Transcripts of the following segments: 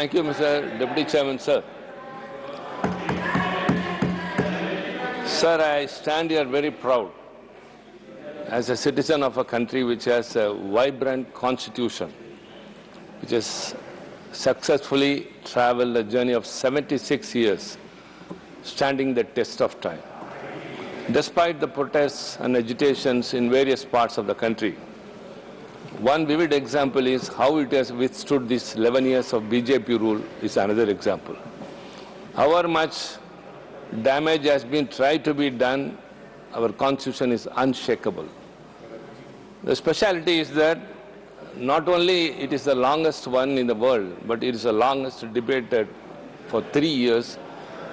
Thank you, Mr. Deputy Chairman, sir. Sir, I stand here very proud as a citizen of a country which has a vibrant constitution, which has successfully traveled a journey of 76 years, standing the test of time. Despite the protests and agitations in various parts of the country, one vivid example is how it has withstood these 11 years of BJP rule is another example. However much damage has been tried to be done, our constitution is unshakable. The speciality is that not only it is the longest one in the world, but it is the longest debated for 3 years,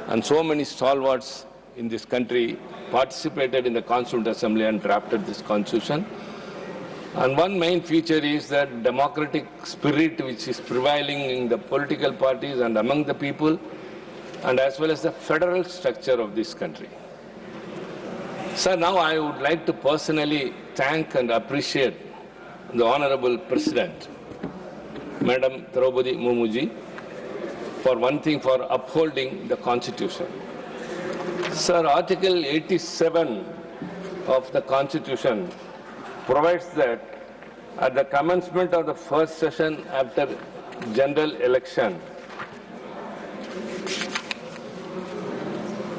and so many stalwarts in this country participated in the Constituent Assembly and drafted this constitution. And one main feature is that democratic spirit which is prevailing in the political parties and among the people, and as well as the federal structure of this country. Sir, now I would like to personally thank and appreciate the Honorable President, Madam Draupadi Murmuji, for one thing, for upholding the Constitution. Sir, Article 87 of the Constitution provides that at the commencement of the first session after general election,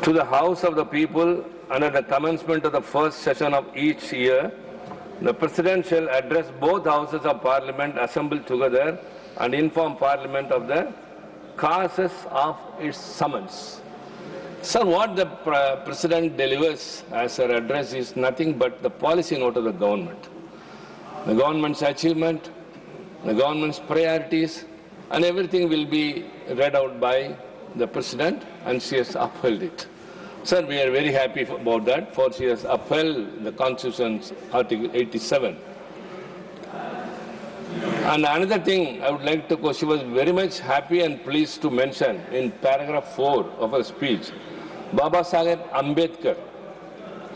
to the House of the People and at the commencement of the first session of each year, the President shall address both Houses of Parliament assembled together and inform Parliament of the causes of its summons. Sir, what the President delivers as her address is nothing but the policy note of the government. The government's achievement, the government's priorities, and everything will be read out by the President, and she has upheld it. Sir, we are very happy about that, for she has upheld the Constitution's Article 87. And another thing I would like to quote, she was very much happy and pleased to mention in paragraph 4 of her speech, Baba Saheb Ambedkar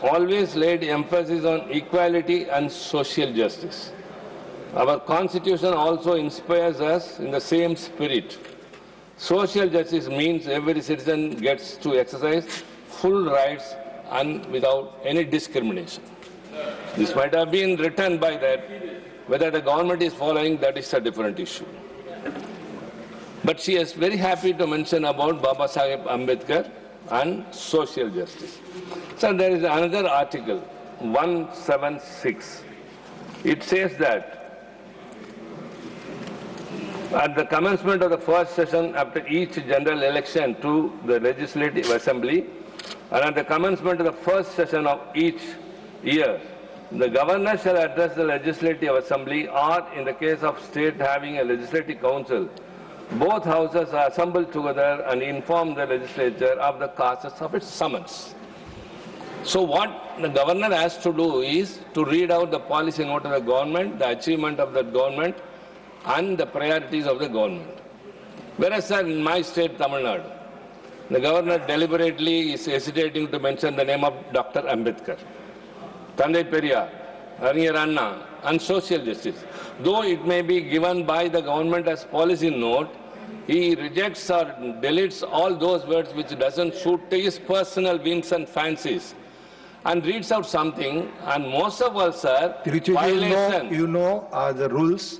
always laid emphasis on equality and social justice. Our Constitution also inspires us in the same spirit. Social justice means every citizen gets to exercise full rights and without any discrimination. This might have been written by that. Whether the government is following, that is a different issue. But she is very happy to mention about Baba Saheb Ambedkar and social justice. So there is another article, 176. It says that at the commencement of the first session after each general election to the Legislative Assembly, and at the commencement of the first session of each year, the Governor shall address the Legislative Assembly, or in the case of state having a Legislative Council, both houses are assembled together and inform the legislature of the causes of its summons. So what the Governor has to do is to read out the policy note of the government, the achievement of the government, and the priorities of the government. Whereas, sir, in my state, Tamil Nadu, the Governor deliberately is hesitating to mention the name of Dr. Ambedkar, Tandai Periyar, Arinyar Anna, and social justice. Though it may be given by the government as policy note, he rejects or deletes all those words which doesn't suit to his personal whims and fancies, and reads out something, and most of all, sir, Trichi, violation. you know the rules.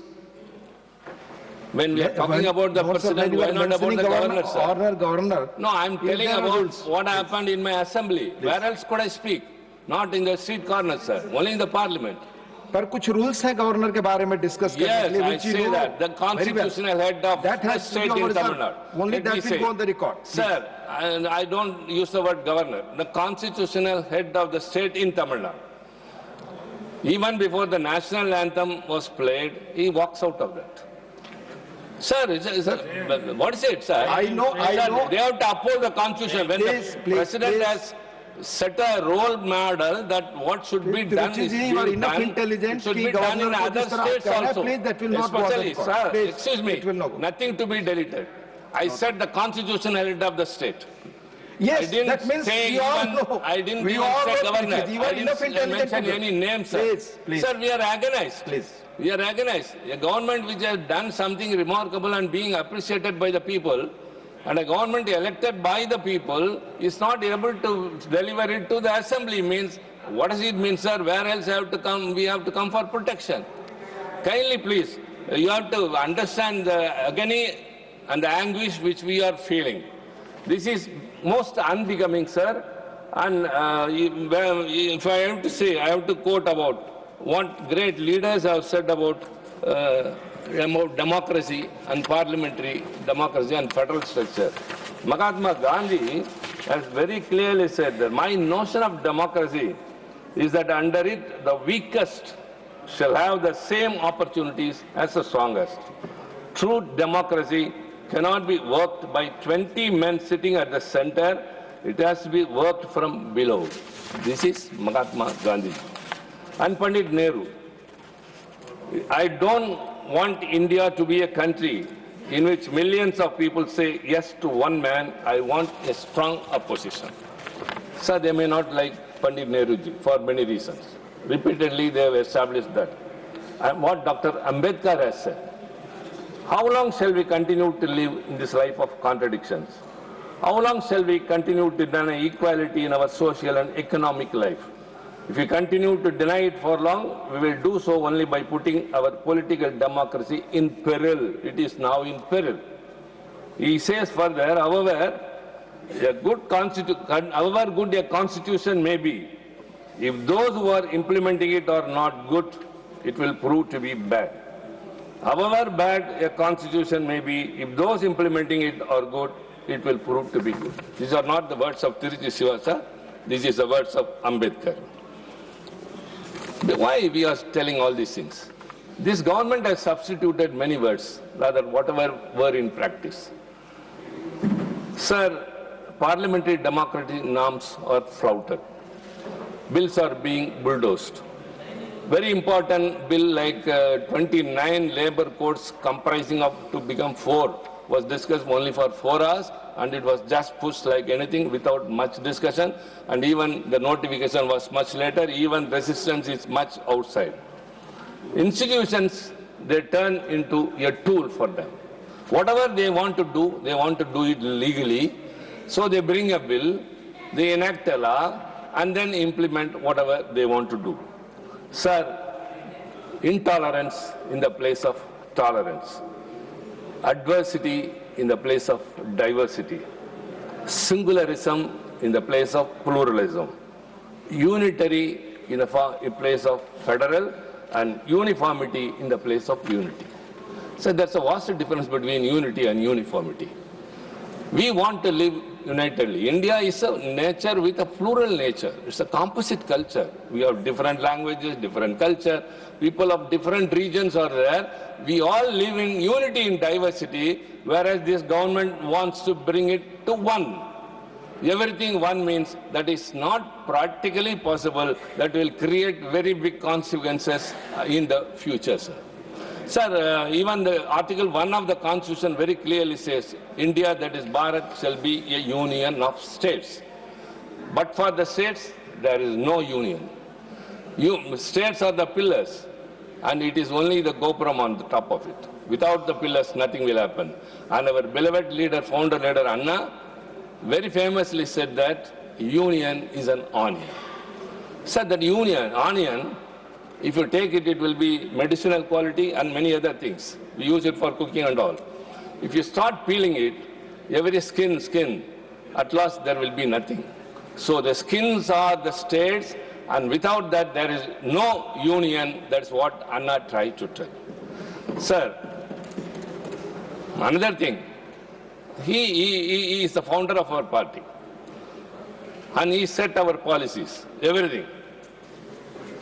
When we are talking about the President, why not about the Governor, sir? Governor. No, I am telling about what happened in my assembly. Please. Where else could I speak? Not in the street corner, sir. Only in the Parliament. पर कुछ rules हैं governor के बारे में discuss करने के लिए. Yes, I say that. The constitutional head of the state in Tamil Nadu. Only that will go on the record. Sir, I don't use the word governor. The constitutional head of the state in Tamil Nadu. Even before the national anthem was played, he walks out of that. Sir, what is it, sir? I know. They have to uphold the constitution. When the president has set a role model that what should be done is being done. It should be done in other states also. That will not go on the record. Sir, excuse me, nothing to be deleted. I said the constitutional head of the state. Yes, that means we all know. I didn't even say governor. I didn't mention any name, sir. Please. Sir, we are agonized. Please. We are recognized. A government which has done something remarkable and being appreciated by the people, and a government elected by the people is not able to deliver it to the assembly, means, what does it mean, sir? Where else have to come? We have to come for protection. Kindly, please, you have to understand the agony and the anguish which we are feeling. This is most unbecoming, sir. And if I have to say, I have to quote about what great leaders have said about democracy and parliamentary democracy and federal structure. Mahatma Gandhi has very clearly said that my notion of democracy is that under it the weakest shall have the same opportunities as the strongest. True democracy cannot be worked by 20 men sitting at the center. It has to be worked from below. This is Mahatma Gandhi. And Pandit Nehru. I don't want India to be a country in which millions of people say yes to one man. I want a strong opposition. So they may not like Pandit Nehruji for many reasons. Repeatedly they have established that. And what Dr. Ambedkar has said. How long shall we continue to live in this life of contradictions? How long shall we continue to deny equality in our social and economic life? If we continue to deny it for long, we will do so only by putting our political democracy in peril. It is now in peril. He says further, however good a constitution may be, if those who are implementing it are not good, it will prove to be bad. However bad a constitution may be, if those implementing it are good, it will prove to be good. These are not the words of Trichi Siva, this is the words of Ambedkar. Why we are telling all these things? This government has substituted many words, rather whatever were in practice. Sir, parliamentary democratic norms are flouted. Bills are being bulldozed. Very important bill like 29 labor codes comprising of to become 4 was discussed only for 4 hours, and it was just pushed like anything without much discussion, and even the notification was much later, even resistance is much outside. Institutions, they turn into a tool for them. Whatever they want to do it legally, so they bring a bill, they enact a law, and then implement whatever they want to do. Sir, intolerance in the place of tolerance. Adversity in the place of diversity, singularism in the place of pluralism, unitary in the place of federal, and uniformity in the place of unity. So there's a vast difference between unity and uniformity. We want to live unitedly. India is a nature with a plural nature. It's a composite culture. We have different languages, different culture. People of different regions are there. We all live in unity in diversity, whereas this government wants to bring it to one. Everything one means that is not practically possible. That will create very big consequences in the future, sir. Sir, even the Article 1 of the Constitution very clearly says, India, that is Bharat, shall be a union of states. But for the states, there is no union. States are the pillars, and it is only the Gopuram on the top of it. Without the pillars, nothing will happen. And our beloved leader, founder leader Anna, very famously said that union is an onion. Said that onion, if you take it, it will be medicinal quality and many other things. We use it for cooking and all. If you start peeling it, every skin, at last there will be nothing. So the skins are the states, and without that there is no union. That's what Anna tried to tell. Sir, another thing, he is the founder of our party, and he set our policies, everything.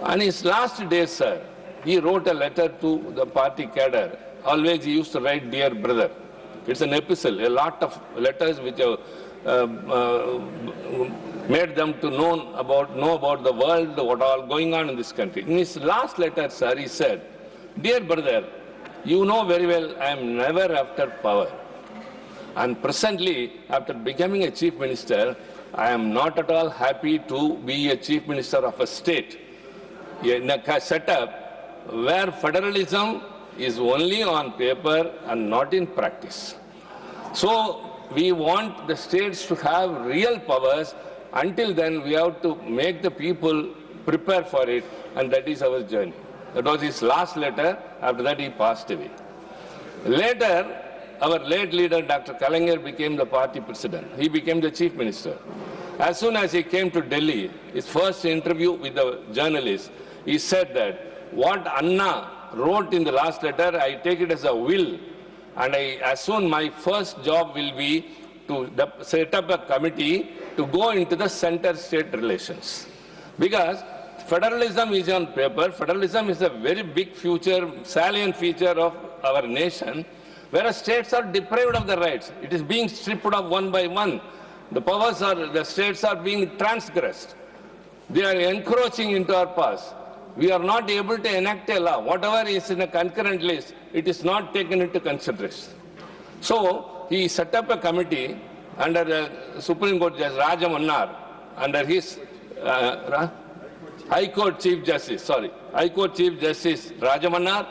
And his last days, sir, he wrote a letter to the party cadre. Always he used to write, "Dear brother." It's an epistle, a lot of letters which have made them to know about the world, what all going on in this country. In his last letter, sir, he said, "Dear brother, you know very well I am never after power. And presently, after becoming a chief minister, I am not at all happy to be a chief minister of a state in a setup where federalism is only on paper and not in practice. So we want the states to have real powers. Until then, we have to make the people prepare for it, and that is our journey. That was his last letter. After that, he passed away. Later, our late leader, Dr. Kalaignar, became the party president. He became the chief minister. As soon as he came to Delhi, his first interview with the journalists, he said that what Anna wrote in the last letter, I take it as a will, and as soon my first job will be to set up a committee to go into the center-state relations. Because federalism is on paper, federalism is a very big future, salient feature of our nation, whereas states are deprived of the rights. It is being stripped of one by one. The states are being transgressed. They are encroaching into our past. We are not able to enact a law. Whatever is in a concurrent list, it is not taken into consideration. So he set up a committee under the Supreme Court Justice Rajamannar, under his High Court Chief Justice Rajamannar,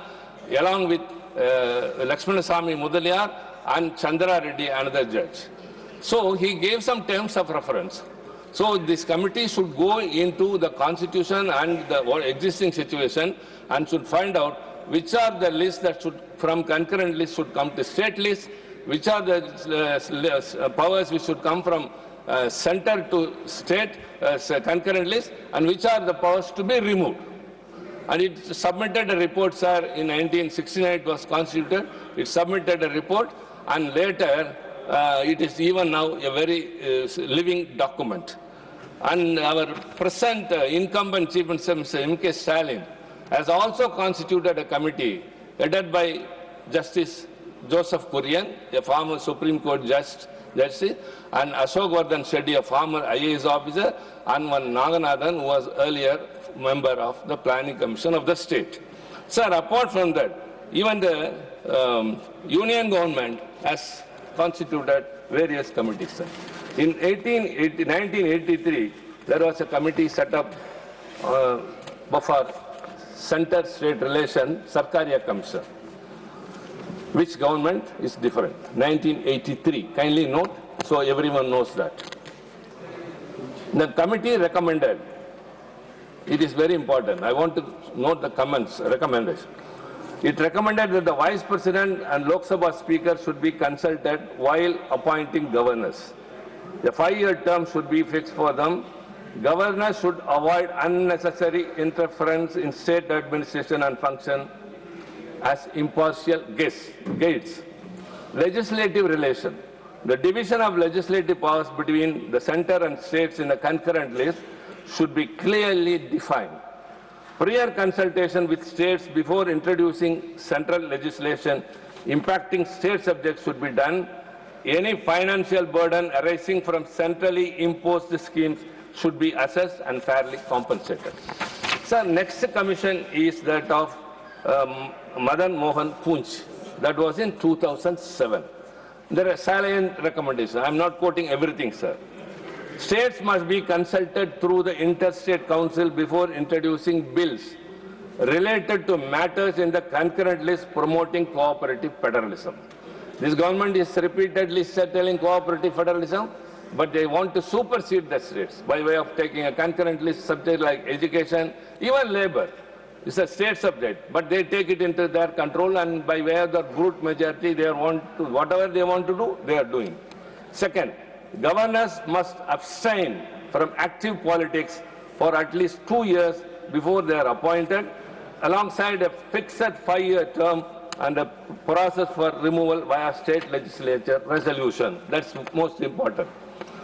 along with Lakshmanaswamy Mudaliar and Chandra Reddy, another judge. So he gave some terms of reference. So this committee should go into the constitution and the existing situation and should find out which are the lists that should, from concurrent list, should come to state list, which are the powers which should come from center to state concurrent list, and which are the powers to be removed. And it submitted a report, sir, in 1969 it was constituted. It submitted a report, and later it is even now a very living document. And our present incumbent Chief Minister, Mr. MKStalin, has also constituted a committee headed by Justice Joseph Kurian, a former Supreme Court justice, and Ashok Vardhan Shetty, a former IAS officer, and one Naganathan, who was earlier member of the Planning Commission of the state. Sir, apart from that, even the union government has constituted various committees, sir. In 1983, there was a committee set up for center-state relation, Sarkaria Commission. Which government is different? 1983. Kindly note, so everyone knows that. The committee recommended, it is very important, I want to note the recommendation. It recommended that the Vice President and Lok Sabha Speaker should be consulted while appointing governors. A 5-year term should be fixed for them. Governors should avoid unnecessary interference in state administration and function as impartial gates. Legislative relation. The division of legislative powers between the center and states in a concurrent list should be clearly defined. Prior consultation with states before introducing central legislation impacting state subjects should be done. Any financial burden arising from centrally imposed schemes should be assessed and fairly compensated. Sir, next commission is that of Madan Mohan Poonch. That was in 2007. There are salient recommendations. I am not quoting everything, sir. States must be consulted through the Interstate Council before introducing bills related to matters in the concurrent list promoting cooperative federalism. This government is repeatedly settling cooperative federalism, but they want to supersede the states by way of taking a concurrent list subject like education, even labor. It's a state subject, but they take it into their control, and by way of the brute majority, they want to, whatever they want to do, they are doing. Second, governors must abstain from active politics for at least 2 years before they are appointed, alongside a fixed 5-year term and a process for removal via state legislature resolution. That's most important.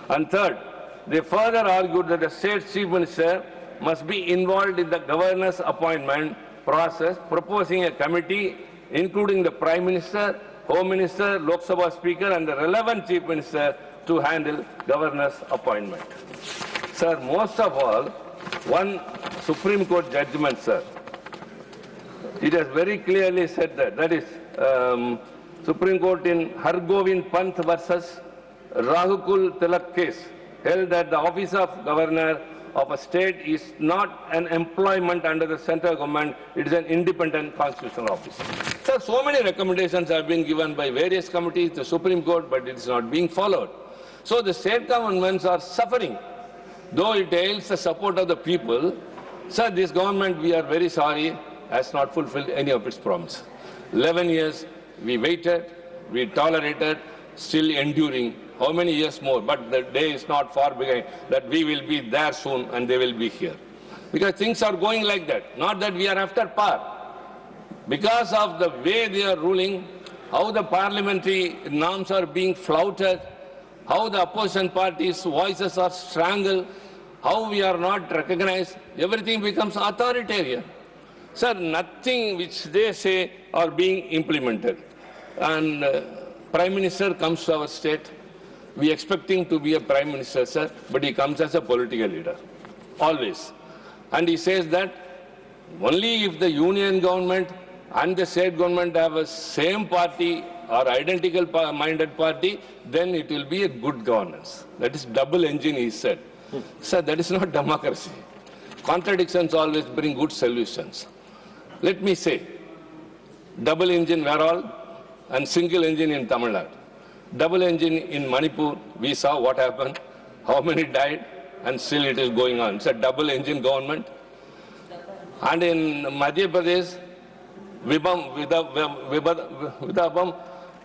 And third, they further argued that the state chief minister must be involved in the governor's appointment process, proposing a committee including the Prime Minister, Home Minister, Lok Sabha Speaker and the relevant Chief Minister to handle governor's appointment. Sir, most of all, one Supreme Court judgment, sir, it has very clearly said that is Supreme Court in Hargovind Pant versus Rahukul Tilak case, held that the office of governor of a state is not an employment under the central government, it is an independent constitutional office. So many recommendations have been given by various committees, the Supreme Court, but it is not being followed. So the state governments are suffering. Though it hails the support of the people, sir, this government, we are very sorry, has not fulfilled any of its promise. 11 years, we waited, we tolerated, still enduring. How many years more? But the day is not far behind that we will be there soon and they will be here. Because things are going like that. Not that we are after par. Because of the way they are ruling, how the parliamentary norms are being flouted, how the opposition parties' voices are strangled, how we are not recognized, everything becomes authoritarian. Sir, nothing which they say are being implemented. And Prime Minister comes to our state. We expect him to be a Prime Minister, sir, but he comes as a political leader, always. And he says that only if the union government and the state government have a same party or identical minded party, then it will be a good governance. That is double engine, he said. Sir, that is not democracy. Contradictions always bring good solutions. Let me say, double engine where all and single engine in Tamil Nadu. Double engine in Manipur, we saw what happened, how many died, and still it is going on. It's a double engine government. And in Madhya Pradesh, Vidabam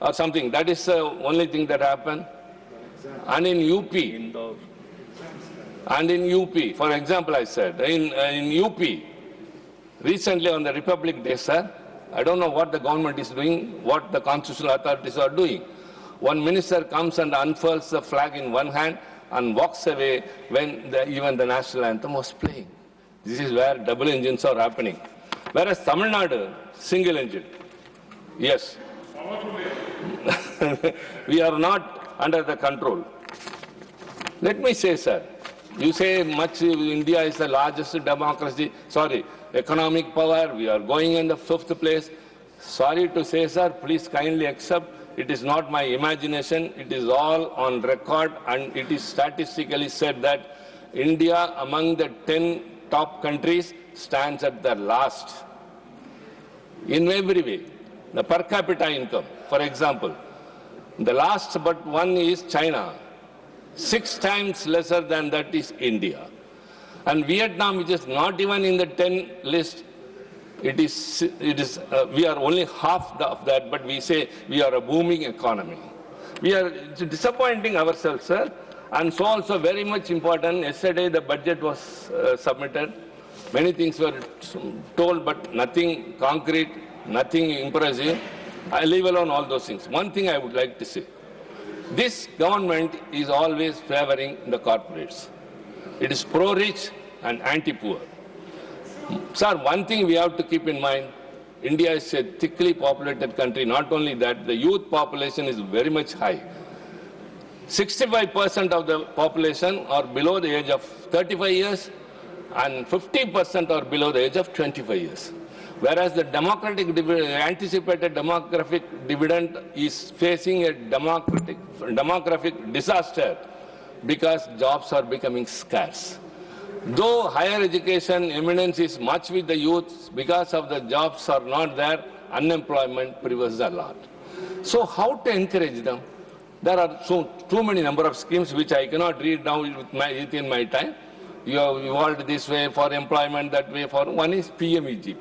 or something, that is the only thing that happened. And in UP, for example, I said, in UP, recently on the Republic Day, sir, I don't know what the government is doing, what the constitutional authorities are doing. One minister comes and unfurls the flag in one hand and walks away when even the national anthem was playing. This is where double engines are happening. Whereas Tamil Nadu, single engine. Yes. We are not under the control. Let me say, sir, you say India is the largest democracy, economic power, we are going in the 5th place. Sorry to say, sir, please kindly accept, it is not my imagination, it is all on record and it is statistically said that India among the 10 top countries stands at the last. In every way, the per capita income, for example, the last but one is China. 6 times lesser than that is India. And Vietnam, which is not even in the 10 list, we are only half of that, but we say we are a booming economy. We are disappointing ourselves, sir. And so also very much important, yesterday the budget was submitted. Many things were told, but nothing concrete, nothing impressive. I leave alone all those things. One thing I would like to say. This government is always favoring the corporates. It is pro-rich and anti-poor. Sir, one thing we have to keep in mind, India is a thickly populated country. Not only that, the youth population is very much high. 65% of the population are below the age of 35 years and 50% are below the age of 25 years. Whereas the anticipated demographic dividend is facing a demographic disaster because jobs are becoming scarce. Though higher education eminence is much with the youth, because of the jobs are not there, unemployment prevails a lot. So how to encourage them? There are too many number of schemes which I cannot read now within my time. You have evolved this way for employment, that way for one is PMEGP.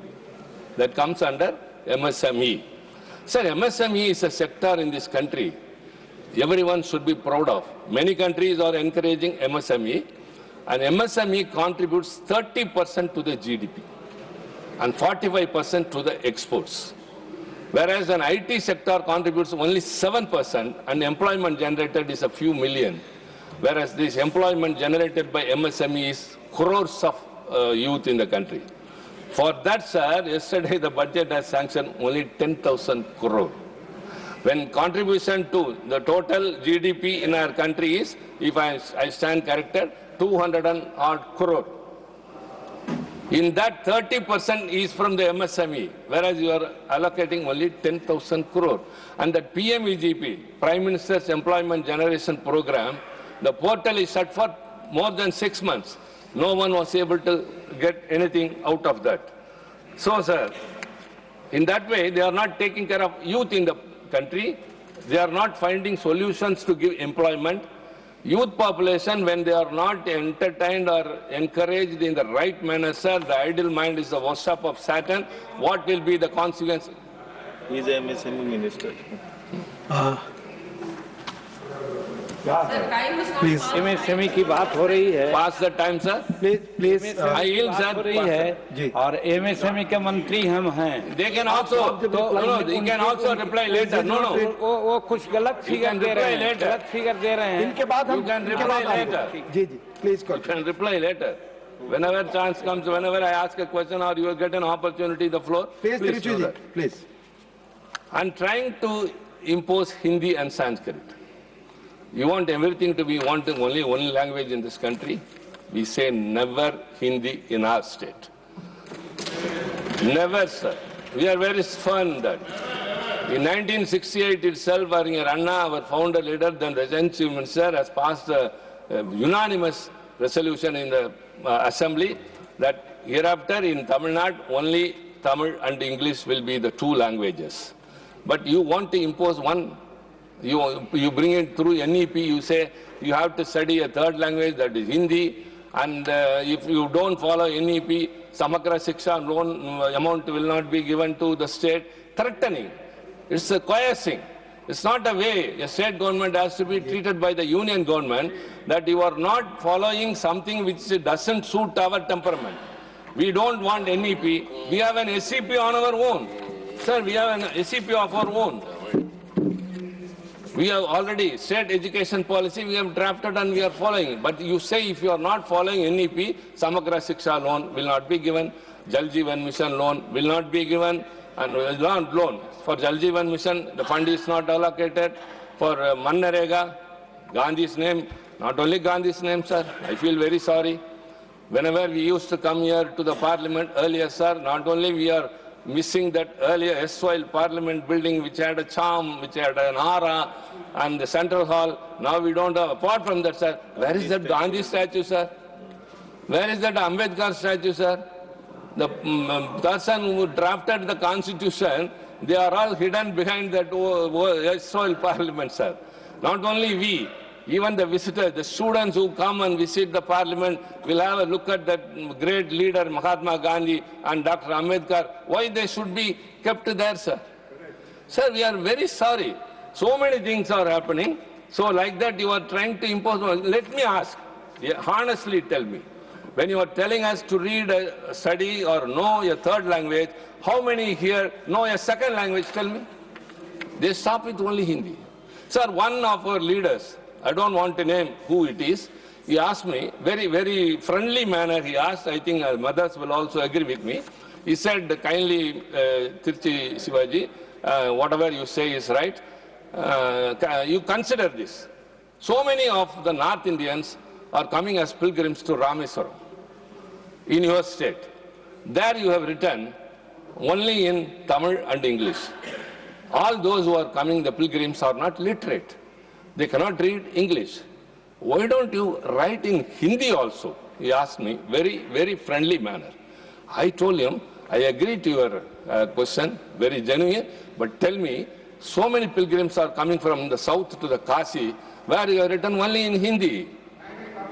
That comes under MSME. Sir, MSME is a sector in this country everyone should be proud of. Many countries are encouraging MSME, and MSME contributes 30% to the GDP and 45% to the exports. Whereas an IT sector contributes only 7% and employment generated is a few million. Whereas this employment generated by MSME is crores of youth in the country. For that, sir, yesterday the budget has sanctioned only 10,000 crore. When contribution to the total GDP in our country is, if I stand corrected, 200 and odd crore. In that 30% is from the MSME, whereas you are allocating only 10,000 crore. And that PMEGP, Prime Minister's Employment Generation Program, the portal is shut for more than 6 months. No one was able to get anything out of that. So, sir, in that way, they are not taking care of youth in the country. They are not finding solutions to give employment. Youth population, when they are not entertained or encouraged in the right manner, sir, the idle mind is the workshop of Satan. What will be the consequence? He is a MSME minister. Please, MSME की बात हो रही है, Pass the time, sir. please, I yield, बात हो sir. रही है और MSME के मंत्री हम हैं। They can also, no, they can also reply later. No, no. वो कुछ गलत फिगर दे रहे हैं, गलत फिगर दे रहे हैं। इनके बाद You can reply later. Ji, please You can reply later. Whenever chance comes, whenever I ask a question or you get an opportunity, the floor. Please, do Trichi ji, that. please. I'm trying to impose Hindi and Sanskrit. You want everything to be only one language in this country? We say never Hindi in our state. Never, sir. We are very firm that. In 1968 itself, Ranna, our founder leader, then Rajan Chief Minister, has passed a unanimous resolution in the assembly that hereafter in Tamil Nadu, only Tamil and English will be the two languages. But you want to impose one. You bring it through NEP, you say you have to study a third language, that is Hindi, and if you don't follow NEP, Samagra Shiksha loan amount will not be given to the state. Threatening. It's a coercing. It's not a way a state government has to be treated by the union government, that you are not following something which doesn't suit our temperament. We don't want NEP. We have an SCP on our own. Sir, we have an SCP of our own. We have already state education policy, we have drafted and we are following it. But you say if you are not following NEP, Samagra Shiksha loan will not be given, Jal Jeevan Mission loan will not be given, and loan. For Jal Jeevan Mission, the fund is not allocated. For Manrega, Gandhi's name, not only Gandhi's name, sir, I feel very sorry. Whenever we used to come here to the parliament earlier, sir, not only we are missing that earlier S-soil parliament building which had a charm, which had an aura, and the central hall. Now we don't have. Apart from that, sir, where is that Gandhi statue, sir? Where is that Ambedkar statue, sir? The person who drafted the constitution, they are all hidden behind that S-soil parliament, sir. Not only we, even the visitors, the students who come and visit the parliament will have a look at that great leader Mahatma Gandhi and Dr. Ambedkar. Why they should be kept there, sir? Sir, we are very sorry. So many things are happening. So like that you are trying to impose. Let me ask, honestly tell me, when you are telling us to read, study or know a third language, how many here know a second language? Tell me. They stop with only Hindi. Sir, one of our leaders, I don't want to name who it is, he asked me, very, very friendly manner he asked, I think mothers will also agree with me. He said, kindly, Trichi Sivaji, whatever you say is right. You consider this. So many of the North Indians are coming as pilgrims to Rameswaram in your state. There you have written only in Tamil and English. All those who are coming, the pilgrims, are not literate. They cannot read English. Why don't you write in Hindi also? He asked me, very, very friendly manner. I told him, I agree to your question, very genuine, but tell me, so many pilgrims are coming from the south to the Kasi, where you have written only in Hindi,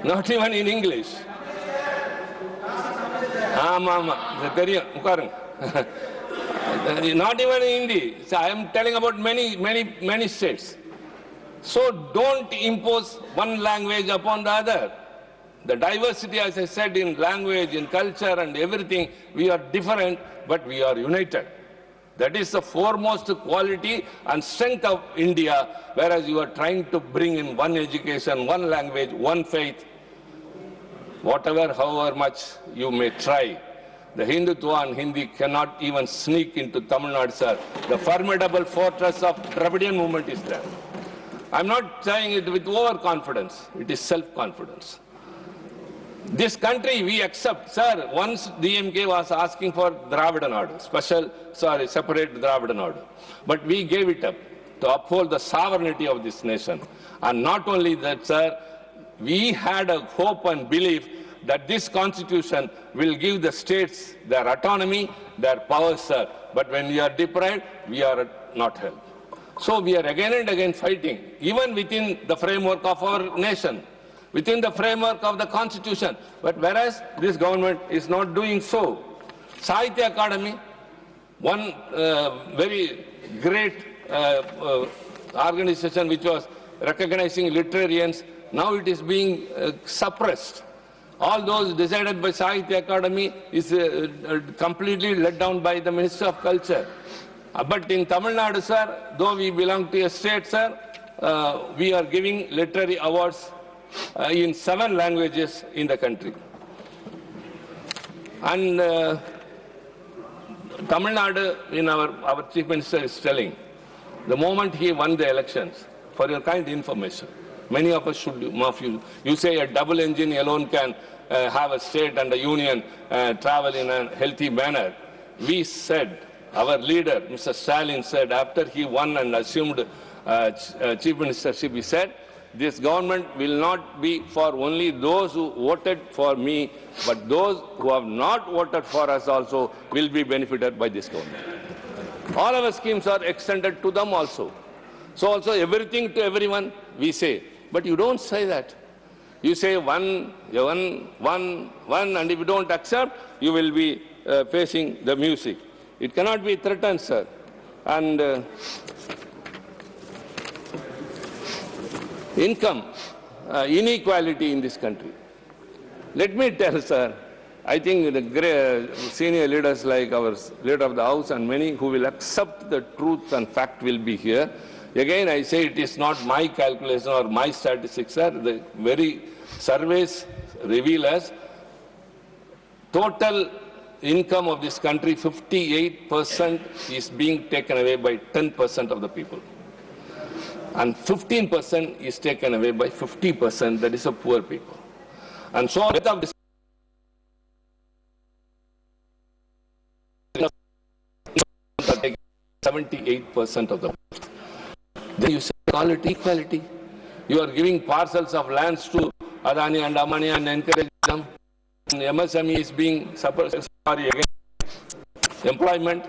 not even in English. Not even in Hindi. So I am telling about many states. So don't impose one language upon the other. The diversity, as I said, in language, in culture and everything, we are different, but we are united. That is the foremost quality and strength of India, whereas you are trying to bring in one education, one language, one faith. Whatever, however much you may try, the Hindutva and Hindi cannot even sneak into Tamil Nadu, sir. The formidable fortress of Dravidian movement is there. I'm not saying it with overconfidence. It is self-confidence. This country we accept, sir. Once DMK was asking for Dravida Nadu, separate Dravida Nadu. But we gave it up to uphold the sovereignty of this nation. And not only that, sir, we had a hope and belief that this constitution will give the states their autonomy, their powers, sir. But when we are deprived, we are not helped. So we are again and again fighting, even within the framework of our nation, within the framework of the constitution. But whereas this government is not doing so. Sahitya Academy, one very great organization which was recognizing literarians, now it is being suppressed. All those decided by Sahitya Academy is completely let down by the Minister of Culture. But in Tamil Nadu, sir, though we belong to a state, sir, we are giving literary awards in 7 languages in the country. And Tamil Nadu, in our Chief Minister is telling, the moment he won the elections, for your kind information, many of us should, you say a double engine alone can have a state and a union travel in a healthy manner. We said, our leader, Mr. Stalin said, after he won and assumed chief ministership, he said, this government will not be for only those who voted for me, but those who have not voted for us also will be benefited by this government. All our schemes are extended to them also. So also everything to everyone, we say. But you don't say that. You say one, and if you don't accept, you will be facing the music. It cannot be threatened, sir. And income, inequality in this country. Let me tell, sir, I think the senior leaders like our leader of the House and many who will accept the truth and fact will be here. Again, I say it is not my calculation or my statistics, sir. The very surveys reveal us total income of this country, 58% is being taken away by 10% of the people. And 15% is taken away by 50%, that is of poor people. And so, 78% of the people. Then you say, call it equality. You are giving parcels of lands to Adani and Amani and encourage them. And MSME is being suppressed. Sorry, again. Employment.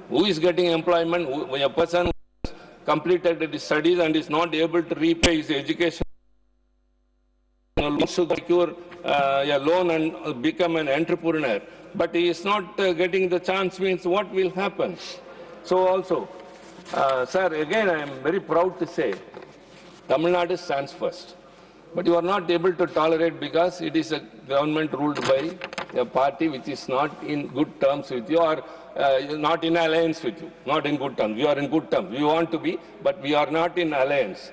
Who is getting employment? A person who has completed his studies and is not able to repay his education. Should secure a loan and become an entrepreneur. But he is not getting the chance, means what will happen? So also, sir, again I am very proud to say, Tamil Nadu stands first. But you are not able to tolerate because it is a government ruled by a party which is not in good terms with you or not in alliance with you. Not in good terms. We are in good terms. We want to be, but we are not in alliance.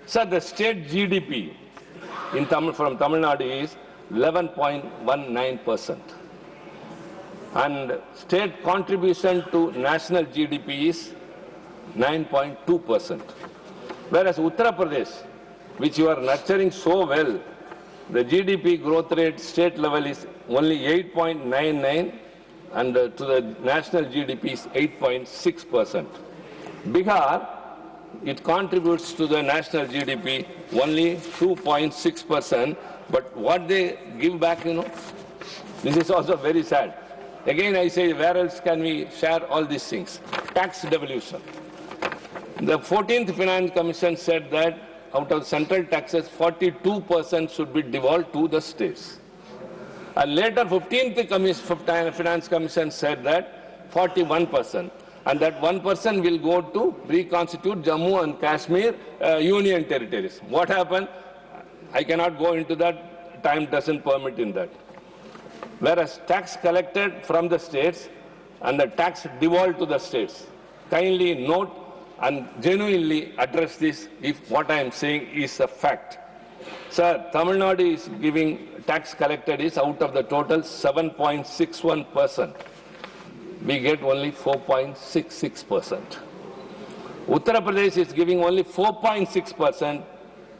Sir, the state GDP from Tamil Nadu is 11.19%. And state contribution to national GDP is 9.2%. Whereas Uttar Pradesh, which you are nurturing so well, the GDP growth rate state level is only 8.99 and to the national GDP is 8.6%. Bihar, it contributes to the national GDP only 2.6%, but what they give back, this is also very sad. Again, I say, where else can we share all these things? Tax devolution. The 14th Finance Commission said that out of central taxes, 42% should be devolved to the states. And later, 15th Finance Commission said that 41%. And that 1% will go to reconstitute Jammu and Kashmir union territories. What happened? I cannot go into that. Time doesn't permit in that. Whereas tax collected from the states and the tax devolved to the states. Kindly note and genuinely address this if what I am saying is a fact. Sir, Tamil Nadu is giving tax collected is out of the total 7.61%. We get only 4.66%. Uttar Pradesh is giving only 4.6%,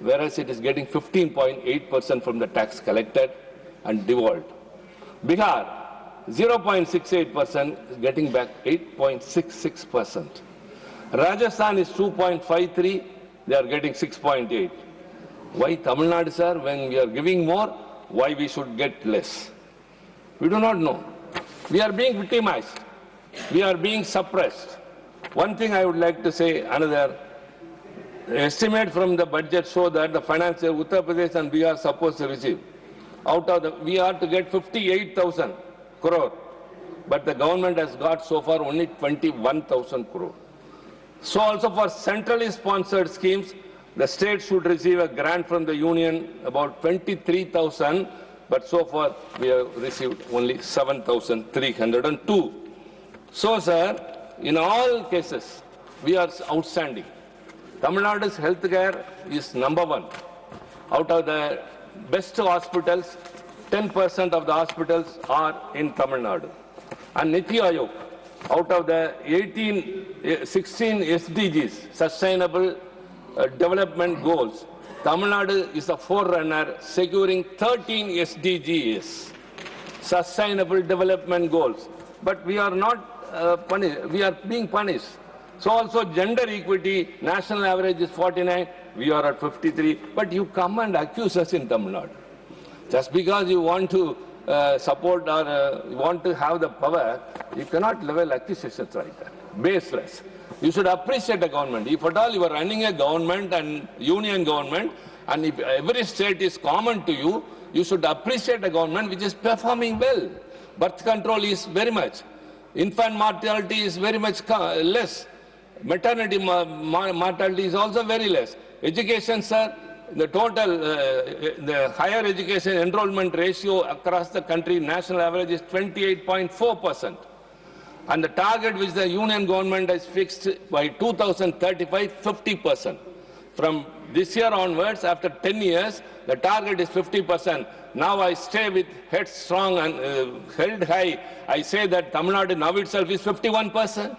whereas it is getting 15.8% from the tax collected and devolved. Bihar, 0.68% is getting back 8.66%. Rajasthan is 2.53, they are getting 6.8. Why Tamil Nadu, sir, when we are giving more, why we should get less. We do not know. We are being victimized. We are being suppressed. One thing I would like to say, another estimate from the budget show that the financier Uttar Pradesh and Bihar are supposed to receive. Out of the, we are to get 58,000 crore, but the government has got so far only 21,000 crore. So also for centrally sponsored schemes, the state should receive a grant from the union about 23,000, but so far we have received only 7,302. So, sir, in all cases, we are outstanding. Tamil Nadu's healthcare is number one. Out of the best hospitals, 10% of the hospitals are in Tamil Nadu. And Niti Aayog, out of the 16 SDGs, Sustainable Development Goals, Tamil Nadu is a forerunner securing 13 SDGs, Sustainable Development Goals. But we are not punished, we are being punished. So also gender equity, national average is 49, we are at 53, but you come and accuse us in Tamil Nadu. Just because you want to support or want to have the power, you cannot level accusations like that, baseless. You should appreciate the government. If at all you are running a government and union government, and if every state is common to you, you should appreciate the government which is performing well. Birth control is very much. Infant mortality is very much less. Maternity mortality is also very less. Education, sir, the total, the higher education enrollment ratio across the country, national average is 28.4%. And the target which the union government has fixed by 2035, 50%. From this year onwards, after 10 years, the target is 50%. Now I stay with head strong and held high. I say that Tamil Nadu now itself is 51%.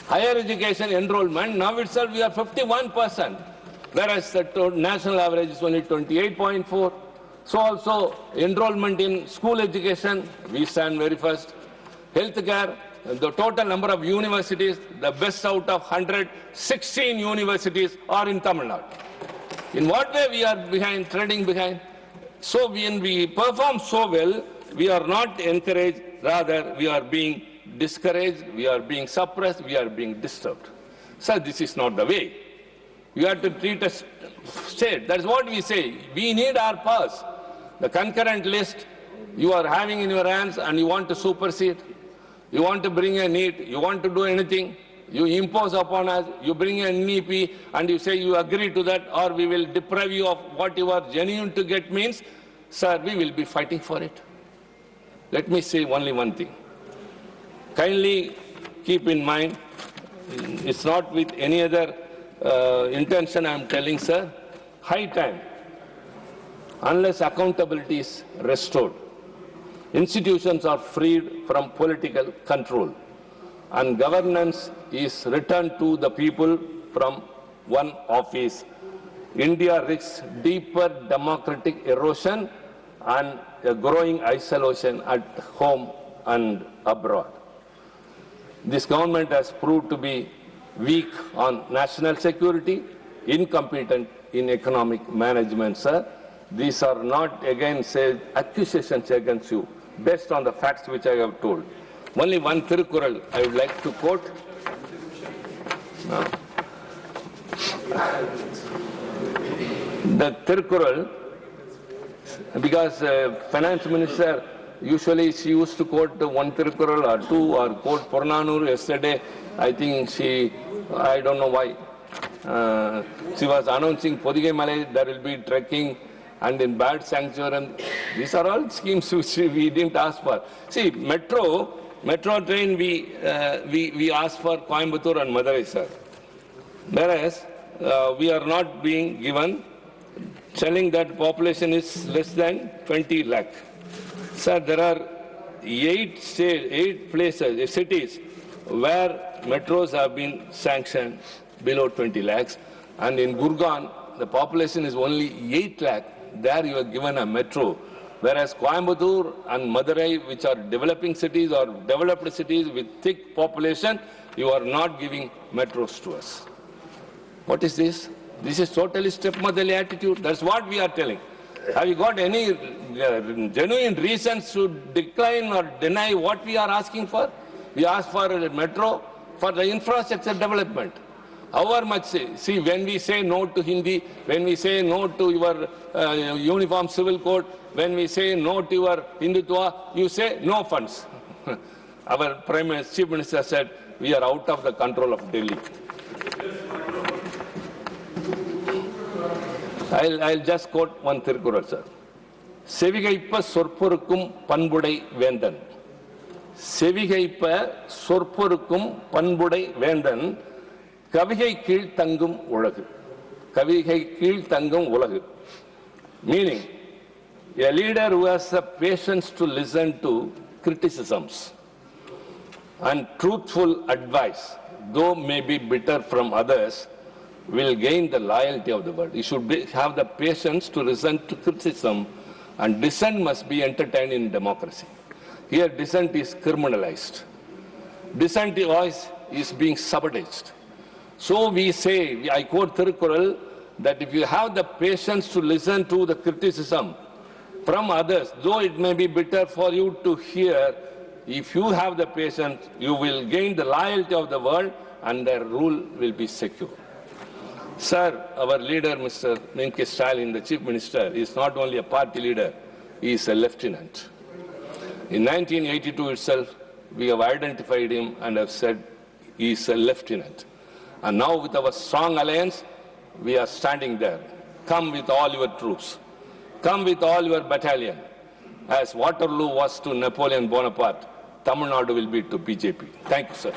Higher education enrollment, now itself we are 51%. Whereas the national average is only 28.4. So also enrollment in school education, we stand very first. Healthcare, the total number of universities, the best out of 100, 16 universities are in Tamil Nadu. In what way we are behind, treading behind? So when we perform so well, we are not encouraged, rather we are being discouraged, we are being suppressed, we are being disturbed. So this is not the way. You have to treat a state. That's what we say. We need our powers. The concurrent list you are having in your hands and you want to supersede. You want to bring a need, you want to do anything, you impose upon us, you bring an NEP and you say you agree to that or we will deprive you of what you are genuine to get means, sir, we will be fighting for it. Let me say only one thing. Kindly keep in mind, it's not with any other intention I am telling, sir, high time, unless accountability is restored, institutions are freed from political control and governance is returned to the people from one office. India risks deeper democratic erosion and a growing isolation at home and abroad. This government has proved to be weak on national security, incompetent in economic management, sir. These are not, again, say, accusations against you, based on the facts which I have told. Only one Tirukkural I would like to quote. The Tirukkural, because finance minister, usually she used to quote one Tirukkural or two, or quote Purnanur yesterday. I think I don't know why. She was announcing Podigai Malay, there will be trekking, and in bad sanctuary. These are all schemes which we didn't ask for. See, metro train we asked for Coimbatore and Madurai, sir. Whereas we are not being given, telling that population is less than 20 lakh. Sir, there are 8 cities where metros have been sanctioned below 20 lakhs, and in Gurgaon the population is only 8 lakh. There you are given a metro, whereas Coimbatore and Madurai, which are developing cities or developed cities with thick population, you are not giving metros to us. What is this? This is totally stepmotherly attitude. That's what we are telling. Have you got any genuine reasons to decline or deny what we are asking for? We ask for a metro, for the infrastructure development. However much, see, when we say no to Hindi, when we say no to your uniform civil code, when we say no to your Hindutva, you say no funds. Our Chief Minister said, we are out of the control of Delhi. I'll just quote one Thirukural, sir. Sevigaippa sorporukkum panbudai vendan. Sevigaippa sorporukkum panbudai vendan. Kavigai keel tangum ulagu. Kavigai keel tangum ulagu. Meaning, a leader who has the patience to listen to criticisms and truthful advice, though may be bitter from others, will gain the loyalty of the world. He should have the patience to listen to criticism, and dissent must be entertained in democracy. Here, dissent is criminalized. Dissent voice is being sabotaged. So we say, I quote Thirukural, that if you have the patience to listen to the criticism from others, though it may be bitter for you to hear, if you have the patience, you will gain the loyalty of the world and their rule will be secure. Sir, our leader, Mr. MKStalin, the Chief Minister, is not only a party leader, he is a lieutenant. In 1982 itself, we have identified him and have said he is a lieutenant. And now with our strong alliance, we are standing there. Come with all your troops. Come with all your battalion. As Waterloo was to Napoleon Bonaparte, Tamil Nadu will be to BJP. Thank you, sir.